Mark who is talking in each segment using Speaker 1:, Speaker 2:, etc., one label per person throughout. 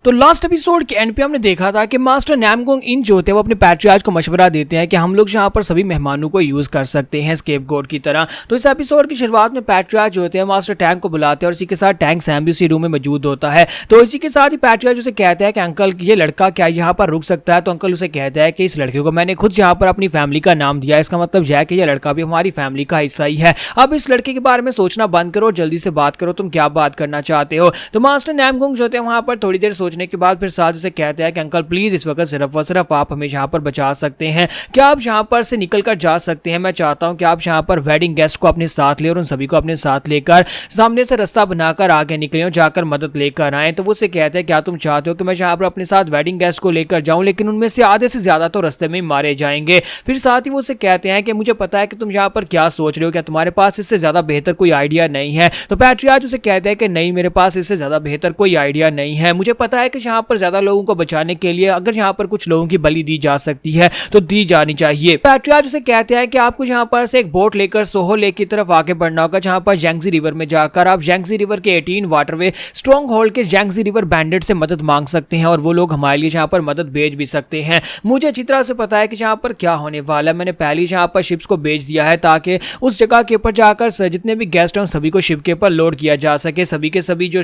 Speaker 1: तो last episode के and पे हमने देखा था कि मास्टर नैमगोंग इन जो होते हैं वो अपने पैट्रियार्च को मशवरा देते हैं कि हम लोग यहाँ पर सभी मेहमानों को यूज कर सकते हैं स्केपगोट की तरह। तो इस एपिसोड की शुरुआत में पैट्रियार्च जो होते हैं मास्टर टैंक को बुलाते हैं और इसी के साथ टैंक सैम भी उसी रूम में मौजूद होता है। तो इसी के साथ ही पैट्रियार्च उसे कहता है कि अंकल ये लड़का क्या यहाँ पर रुक सकता है। तो अंकल उसे कहता है कि इस लड़के को मैंने खुद यहाँ पर अपनी फैमिली का नाम दिया, इसका मतलब यह है कि यह लड़का भी हमारी फैमिली का हिस्सा ही है। अब इस लड़के के बारे में सोचना बंद करो, जल्दी से बात करो, तुम क्या बात करना चाहते हो। तो मास्टर नैमगोंग जो होते हैं वहां पर थोड़ी देर सोचने के बाद फिर साथ उसे कहते हैं कि अंकल प्लीज इस वक्त सिर्फ और सिर्फ आप हमें यहाँ पर बचा सकते हैं, क्या आप यहाँ पर से निकल कर जा सकते हैं। मैं चाहता हूँ कि आप यहाँ पर वेडिंग गेस्ट को अपने साथ ले और उन सभी को अपने साथ लेकर सामने से रास्ता बनाकर आगे निकले और जाकर मदद लेकर आए। तो वो उसे कहते हैं क्या तुम चाहते हो कि मैं यहाँ पर अपने साथ वेडिंग गेस्ट को लेकर जाऊं, लेकिन उनमें से आधे से ज्यादा तो रास्ते में मारे जाएंगे। फिर साथ ही वो उसे कहते हैं कि मुझे पता है कि तुम यहाँ पर क्या सोच रहे हो, क्या तुम्हारे पास इससे ज्यादा बेहतर कोई आइडिया नहीं है। तो पैट्रियार्च उसे कहते हैं कि नहीं, मेरे पास इससे ज्यादा बेहतर कोई आइडिया नहीं है। मुझे पता है कि यहाँ पर ज्यादा लोगों को बचाने के लिए अगर यहाँ पर कुछ लोगों की बलि दी जा सकती है तो दी जानी चाहिए। पैट्रियार्च उसे कहते हैं कि आपको यहाँ पर से एक बोट लेकर सोहो लेक की तरफ आगे बढ़ना होगा, जहाँ पर यांगजी रिवर में जाकर आप यांगजी रिवर के 18 वाटरवे स्ट्रॉन्ग होल्ड के यांगजी रिवर बैंडेड से मदद मांग सकते हैं और वो लोग हमारे लिए यहाँ पर मदद भेज भी सकते हैं। मुझे अच्छी तरह से पता है कि यहाँ पर क्या होने वाला है। मैंने पहले यहाँ पर शिप्स को भेज दिया है ताकि उस जगह के ऊपर जाकर जितने भी गेस्ट हैं सभी को शिप के ऊपर लोड किया जा सके। सभी के सभी जो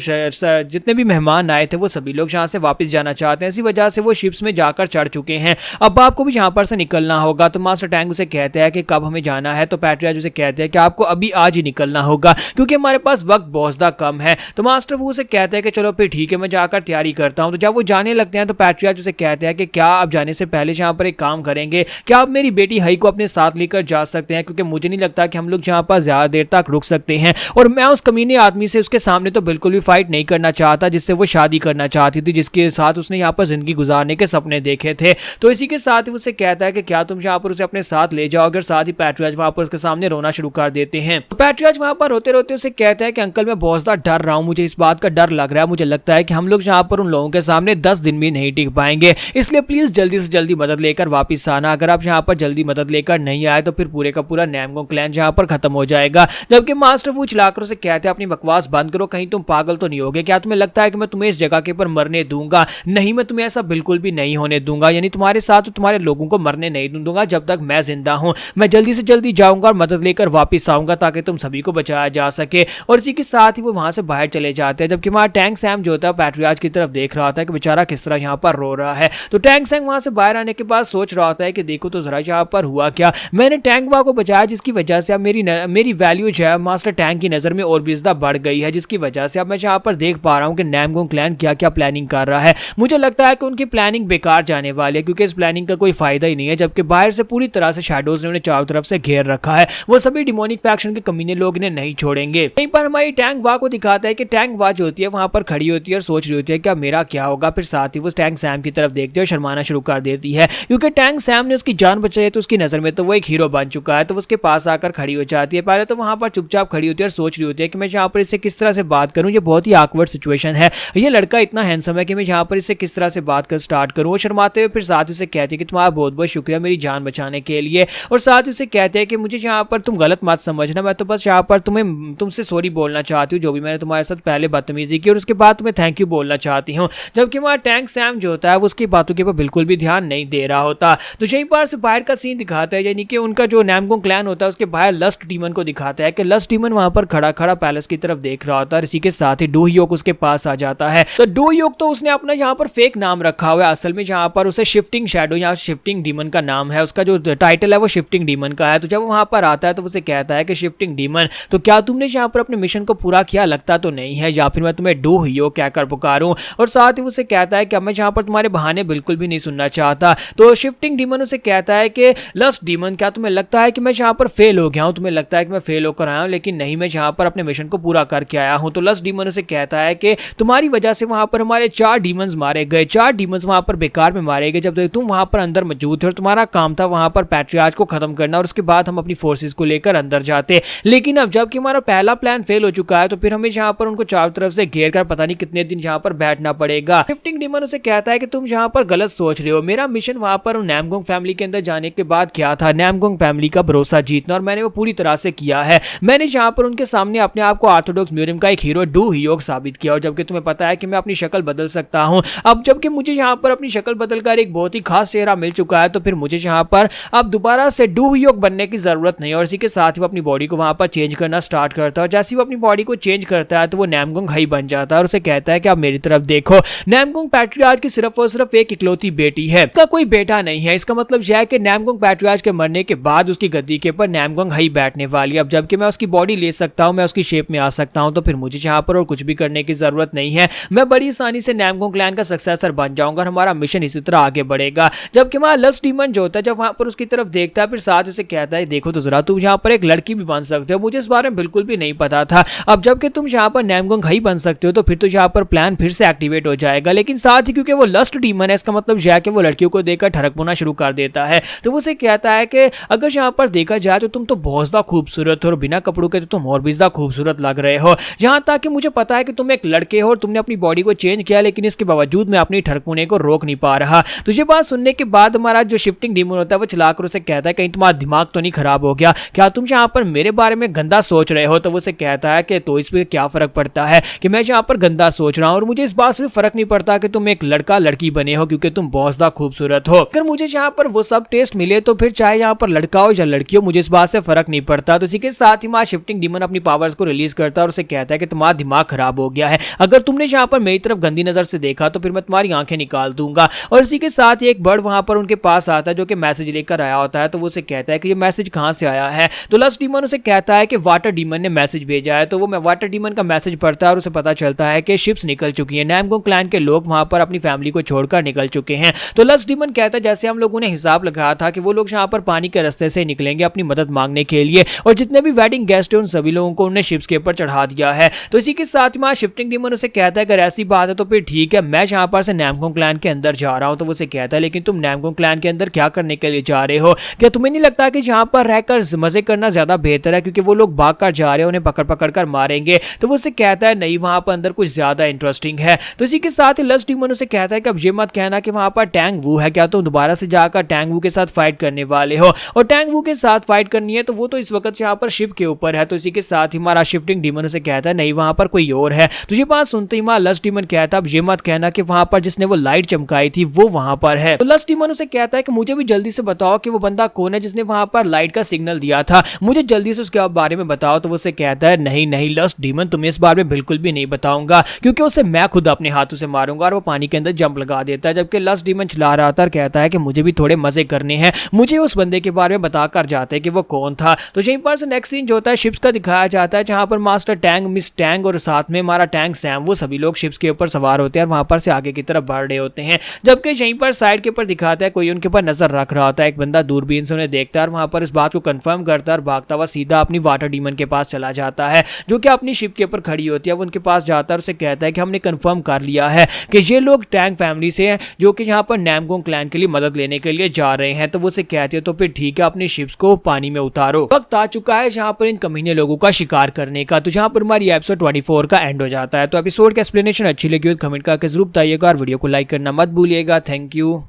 Speaker 1: जितने भी मेहमान आए थे वो सभी लोग यहाँ से वापस जाना चाहते हैं, इसी वजह से वो शिप्स में जाकर चढ़ चुके हैं। अब आपको भी यहाँ पर से निकलना होगा। तो मास्टर टैंक उसे कहते हैं कि कब हमें जाना है। तो पैट्रियार्च उसे कहते हैं कि आपको अभी आज ही निकलना होगा क्योंकि हमारे पास वक्त बहुत ज्यादा कम है। तो मास्टर वो उसे कहते हैं कि चलो फिर ठीक है, मैं जाकर तैयारी करता हूँ। तो जब वो जाने लगते हैं तो पैट्रियार्च उसे कहते हैं कि क्या आप जाने से पहले यहाँ पर एक काम करेंगे, क्या आप मेरी बेटी हई को अपने साथ लेकर जा सकते हैं, क्योंकि मुझे नहीं लगता कि हम लोग यहाँ पर ज्यादा देर तक रुक सकते हैं और मैं उस कमीने आदमी से उसके सामने तो बिल्कुल भी फाइट नहीं करना चाहता जिससे वो शादी करना चाहती थी, जिसके साथ उसने यहाँ पर जिंदगी गुजारने के सपने देखे थे। तो इसी के साथ ही उसे कहता है कि क्या तुम यहाँ पर उसे अपने साथ ले जाओगे। साथ ही पैट्रियार्च वहां पर उसके सामने रोना शुरू कर देते हैं। तो पैट्रियार्च वहां पर रोते रोते उसे कहता है कि अंकल मैं बहुत ज्यादा डर रहा हूँ, मुझे इस बात का डर लग रहा है, मुझे लगता है कि हम लोग यहाँ पर उन लोगों के सामने 10 दिन भी नहीं टिक पाएंगे, इसलिए प्लीज जल्दी से जल्दी मदद लेकर वापिस आना। अगर आप यहाँ पर जल्दी मदद लेकर नहीं आए तो फिर पूरे का पूरा नैमगोंग क्लैन यहाँ पर खत्म हो जाएगा। जबकि मास्टर वो चिल्लाकर उसे कहते हैं अपनी बकवास बंद करो, कहीं तुम पागल तो नहीं होगे, क्या तुम्हें लगता है कि मैं तुम्हें इस जगह के ऊपर मरने दूंगा। नहीं, मैं तुम्हें ऐसा बिल्कुल भी नहीं होने दूंगा, यानी तुम्हारे साथ तुम्हारे लोगों को मरने नहीं दूंगा जब तक मैं जिंदा हूं। मैं जल्दी से जल्दी जाऊंगा और मदद लेकर वापस आऊंगा ताकि तुम सभी को बचाया जा सके। और इसी के साथ ही वो वहां से बाहर चले जाते हैं। जबकि वहां टैंक सैम जो होता है पैट्रियार्च की तरफ देख रहा होता है कि बेचारा किस तरह यहाँ पर रो रहा है। तो टैंक सैम वहां से बाहर आने के बाद सोच रहा होता है कि देखो तो जरा यहाँ पर हुआ क्या, मैंने टैंक वा को बचाया जिसकी वजह से अब मेरी वैल्यू जो है मास्टर टैंक की नजर में और भी ज्यादा बढ़ गई है, जिसकी वजह से अब मैं यहाँ पर देख पा रहा हूँ कि नैमगोंग क्लैन क्या क्या प्लानिंग कर रहा है। मुझे लगता है कि उनकी प्लानिंग बेकार जाने वाली है क्योंकि इस प्लानिंग का कोई फायदा ही नहीं है। जबकि बाहर से पूरी तरह से शैडोज ने उन्हें चारों तरफ से घेर रखा है, वो सभी डिमोनिक फैक्शन के कमीने लोग इन्हें नहीं छोड़ेंगे। यहीं पर हमारी टैंक वा को दिखाता है कि टैंक वा जो होती है वहां पर खड़ी होती है और सोच रही होती है क्या मेरा क्या होगा। फिर साथ ही वो टैंक सैम की तरफ देखते हुए शर्माना शुरू कर देती है क्योंकि टैंक सैम ने उसकी जान बचाई है तो उसकी नजर में तो वो एक हीरो बन चुका है। तो उसके पास आकर खड़ी हो जाती है। पहले तो वहां पर चुपचाप खड़ी होती है और सोच रही होती है कि मैं यहाँ पर इससे किस तरह से बात करूं, ये बहुत ही ऑकवर्ड सिचुएशन है, ये लड़का इतना हैंडसम है कि मैं यहाँ पर इससे किस तरह से बात कर स्टार्ट करूं। वो शर्माते हुए फिर साथ ही उसे कहती है कि तुम्हारा बहुत बहुत शुक्रिया मेरी जान बचाने के लिए। और साथ ही उसे कहते हैं कि मुझे यहाँ पर तुम गलत मत समझना, मैं तो बस यहाँ पर तुमसे सॉरी बोलना चाहती हूँ जो भी मैंने तुम्हारे साथ पहले बदतमीजी की और उसके बाद तुम्हें थैंक यू बोलना चाहती हूँ। जबकि वहाँ टैंक सैम जो होता है वो उसकी बातों के ऊपर बिल्कुल भी ध्यान नहीं दे रहा होता। तो यहीं पर से बाहर का सीन दिखाता है, यानी कि उनका जो नैमगोंग क्लैन होता है उसके बाहर लस्ट डीमन को दिखाता है कि लस्ट डीमन वहां पर खड़ा खड़ा पैलेस की तरफ देख रहा होता है। इसी के साथ ही डू ह्योक उसके पास आ जाता है। तो डू ह्योक तो उसने अपना यहाँ पर फेक नाम रखा हुआ है, असल में यहाँ पर उसे शिफ्टिंग शैडो या शिफ्टिंग डीमन का नाम है, उसका जो टाइटल है वो शिफ्टिंग डीमन का है। तो जब वहां पर आता है तो उसे कहता है कि शिफ्टिंग डीमन तो क्या तुमने यहाँ पर अपने मिशन को पूरा किया, लगता तो नहीं है, या फिर मैं तुम्हें डू ह्योक कहकर पुकारूं। और साथ ही उसे कहता है कि मैं यहाँ पर तुम्हारे बहाने बिल्कुल भी नहीं सुनना चाहता। तो शिफ्टिंग डीमन उसे कहता है कि लस्ट डीमन क्या तुम्हें लगता है कि मैं यहाँ पर फेल हो गया हूँ, तुम्हें लगता है कि मैं फेल होकर आया हूँ, लेकिन नहीं, मैं यहाँ पर अपने मिशन को पूरा करके आया हूँ। तो लस्ट डीमन उसे कहता है कि तुम्हारी वजह से वहां पर हमारे 4 डीमंस मारे गए, 4 डीमंस वहां पर बेकार में मारे गए जब तुम वहां पर अंदर मौजूद थे और तुम्हारा काम था वहां पर पैट्रियार्च को खत्म करना और उसके बाद हम अपनी फोर्सेस को लेकर अंदर जाते। लेकिन अब जबकि हमारा पहला प्लान फेल हो चुका है तो फिर हमें यहाँ पर उनको चारों तरफ से घेर कर पता नहीं कितने दिन यहाँ पर बैठना पड़ेगा। शिफ्टिंग डीमन उसे कहता है कि तुम यहाँ पर गलत सोच रहे हो, मेरा मिशन वहां पर नैमगोंग फैमिली के अंदर जाने के बाद क्या था, नैमगोंग फैमिली का भरोसा जीतना, और मैंने वो पूरी तरह से किया है। मैंने यहाँ पर उनके सामने अपने आप को ऑर्थोडॉक्स म्यूरियम का एक हीरो डू ह्योक साबित किया। और जबकि तुम्हें पता है कि मैं अपनी शक्ल बदल सकता हूँ। अब जबकि मुझे यहाँ पर अपनी शक्ल बदलकर एक बहुत ही खास चेहरा मिल चुका है, तो फिर मुझे यहाँ पर अब दोबारा से डू ह्यूक बनने की जरूरत नहीं है। और इसी के साथ ही वो अपनी बॉडी को वहां पर चेंज करना स्टार्ट करता है, और जैसे वो अपनी बॉडी को चेंज करता है तो वो नामगुंग हाई बन जाता है और उसे कहता है कि आप मेरी तरफ देखो, नामगुंग पैट्रियार्च की सिर्फ और सिर्फ एक इकलौती बेटी है, इसका कोई बेटा नहीं है। इसका मतलब यह है कि नामगुंग पैट्रियार्च के मरने के बाद उसकी गद्दी के ऊपर नामगुंग हाई बैठने वाली है। अब जबकि मैं उसकी बॉडी ले सकता हूं, मैं उसकी शेप में आ सकता हूं, तो फिर मुझे यहाँ पर और कुछ भी करने की जरूरत नहीं है। मैं बड़ी आसानी से नामगुंग क्लैन का सक्सेसर बन जाऊंगा और हमारा मिशन इसी तरह आगे बढ़ेगा। जबकि वहां लस्ट डीमन जो होता है, जब वहां पर उसकी तरफ देखता है, फिर साथ उसे कहता है देखो तो जरा, तुम यहाँ पर एक लड़की भी बन सकते हो, मुझे इस बारे में बिल्कुल भी नहीं पता था। अब जबकि तुम यहाँ पर नामगुंग हाई बन सकते हो, तो फिर तो यहाँ पर प्लान फिर से एक्टिवेट हो जाएगा। लेकिन साथ ही क्योंकि वो लस्ट डीमन है, इसका मतलब यह है कि वो लड़कियों को देखकर ठड़कपुना शुरू कर देता है। तो वो उसे कहता है कि अगर यहाँ पर देखा जाए तो तुम तो बहुत ज्यादा खूबसूरत हो, और बिना कपड़ों के तो तुम और भी ज्यादा खूबसूरत लग रहे हो। यहाँ तक कि मुझे पता है कि तुम एक लड़के हो और तुमने अपनी बॉडी को चेंज किया, लेकिन इसके बावजूद मैं अपनी ठड़कपुने को रोक नहीं पा रहा। तो ये बात सुनने के बाद हमारा जो शिफ्टिंग डीमन होता है वो चलाकर उसे कहता है कहीं तुम्हारा दिमाग तो नहीं खराब हो गया, क्या तुम यहाँ पर मेरे बारे में गंदा सोच रहे हो। तो वो उसे कहता है कि तो इस पे क्या फर्क पड़ता है कि मैं यहाँ पर गंदा सोच रहा हूँ, और मुझे इस बात से फर्क नहीं पड़ता कि तुम एक लड़का लड़की बने हो, क्योंकि तुम बहुत ज्यादा खूबसूरत हो। अगर मुझे यहाँ पर वो सब टेस्ट मिले तो फिर चाहे यहाँ पर लड़का हो या लड़की हो, मुझे इस बात से फर्क नहीं पड़ता। तो इसी के साथ ही हमारा शिफ्टिंग डीमन अपनी पावर्स को रिलीज करता है और उसे कहता है कि तुम्हारा दिमाग खराब हो गया है, अगर तुमने यहाँ पर मेरी तरफ गंदी नजर से देखा तो फिर मैं तुम्हारी आंखें निकाल दूंगा। और इसी के साथ ही एक बर्ड वहां पर उनके पास आता है जो कि मैसेज लेकर आया होता है। तो वो उसे कहता है कि ये मैसेज कहां से आया है। तो लस्ट डीमन उसे कहता है कि वाटर डीमन ने मैसेज भेजा है। तो वो वाटर डीमन का मैसेज पढ़ता है और उसे पता चलता है कि शिप्स निकल चुकी है, नामगुंग क्लैन के लोग वहां पर अपनी फैमिली को छोड़कर निकल चुके हैं। तो लस्ट डीमन कहता है जैसे हम लोगों ने हिसाब लगाया था कि वो लोग यहाँ पर पानी के रास्ते से निकलेंगे अपनी मदद मांगने के लिए, और जितने भी वेडिंग गेस्ट हैं उन सभी लोगों को उन्हें शिप्स के ऊपर चढ़ा दिया है। तो इसी के साथ में शिफ्टिंग डीमन उसे कहता है अगर ऐसी बात है तो फिर ठीक है, मैं यहाँ पर से नामगुंग क्लैन के अंदर जा रहा हूँ। तो वो उसे कहता है लेकिन तुम नामगुंग क्लैन के अंदर क्या करने के लिए जा रहे हो, क्या तुम्हें नहीं लगता कि यहाँ पर रहकर मजे करना ज्यादा बेहतर है, क्योंकि वो लोग भाग कर जा रहे हैं, उन्हें पकड़ पकड़ कर मारेंगे। तो वो उसे कहता है नहीं, वहां पर अंदर कुछ ज्यादा इंटरेस्टिंग है। तो इसी के साथ ही लस्ट डीमन उसे कहता है कि अब ये मत कहना कि वहां पर टैंग वू है, क्या तुम दोबारा से जाकर टैंग वू के साथ फाइट करने वाले हो, और टैंग वू के साथ फाइट करनी है तो वो तो इस वक्त यहाँ पर शिप के ऊपर है। तो इसी के साथ ही हमारा शिफ्टिंग डीमन उसे कहता है नहीं, वहां पर कोई और है। तो ये बात सुनते ही हमारा लस्ट डीमन कहता है अब ये मत कहना कि वहां पर जिसने वो लाइट चमकाई थी वो वहां पर है। तो लस्ट डीमन उसे कहता है कि मुझे भी जल्दी से बताओ कि वो बंदा कौन है जिसने वहां पर लाइट का सिग्नल दिया था, मुझे जल्दी से उसके बारे में बताओ। तो वो उसे कहता है नहीं नहीं लस्ट डीमन, तुम्हें इस बारे में बिल्कुल भी नहीं बताऊंगा, क्योंकि उसे मैं खुद अपने हाथों से मारूंगा। और वो पानी के अंदर जंप लगा देता है, जबकि लस्ट डीमन चला रहा था और कहता है कि मुझे भी थोड़े मजे करने हैं, मुझे उस बंदे के बारे में बताकर जाते हैं कि वो कौन था। तो यहीं पर से नेक्स्ट सीन जो होता है शिप्स का दिखाया जाता है, जहां पर मास्टर टैंग, मिस टैंग और साथ में हमारा टैंग सैम, वो सभी लोग शिप्स के ऊपर सवार होते हैं और वहां पर से आगे की तरफ बढ़ रहे होते हैं। जबकि यहीं पर साइड के ऊपर दिखाता है कोई उनके ऊपर नजर रख रहा होता है, एक बंदा दूरबीन से उन्हें देखता है और वहां पर इस बात को कंफर्म करता है और भागता हुआ सीधा अपनी वाटर डीमन के पास चला जाता है, जो कि अपनी शिप के ऊपर खड़ी होती है। वो उनके पास जाता है और उसे कहता है कि हमने कंफर्म कर लिया है कि ये लोग टैंग फैमिली से हैं, जो कि यहाँ पर नामगुंग क्लैन के लिए मदद लेने के लिए जा रहे हैं। तो वो उसे कहते हैं तो फिर ठीक है, अपनी शिप्स को पानी में उतारो, वक्त आ चुका है जहाँ पर इन कमीने लोगों का शिकार करने का। तो जहाँ पर हमारी एपिसोड 24 का एंड हो जाता है। तो एपिसोड की एक्सप्लेनेशन अच्छी लगी हो कमेंट करके जरूर बताइएगा और वीडियो को लाइक करना मत भूलिएगा। Thank you.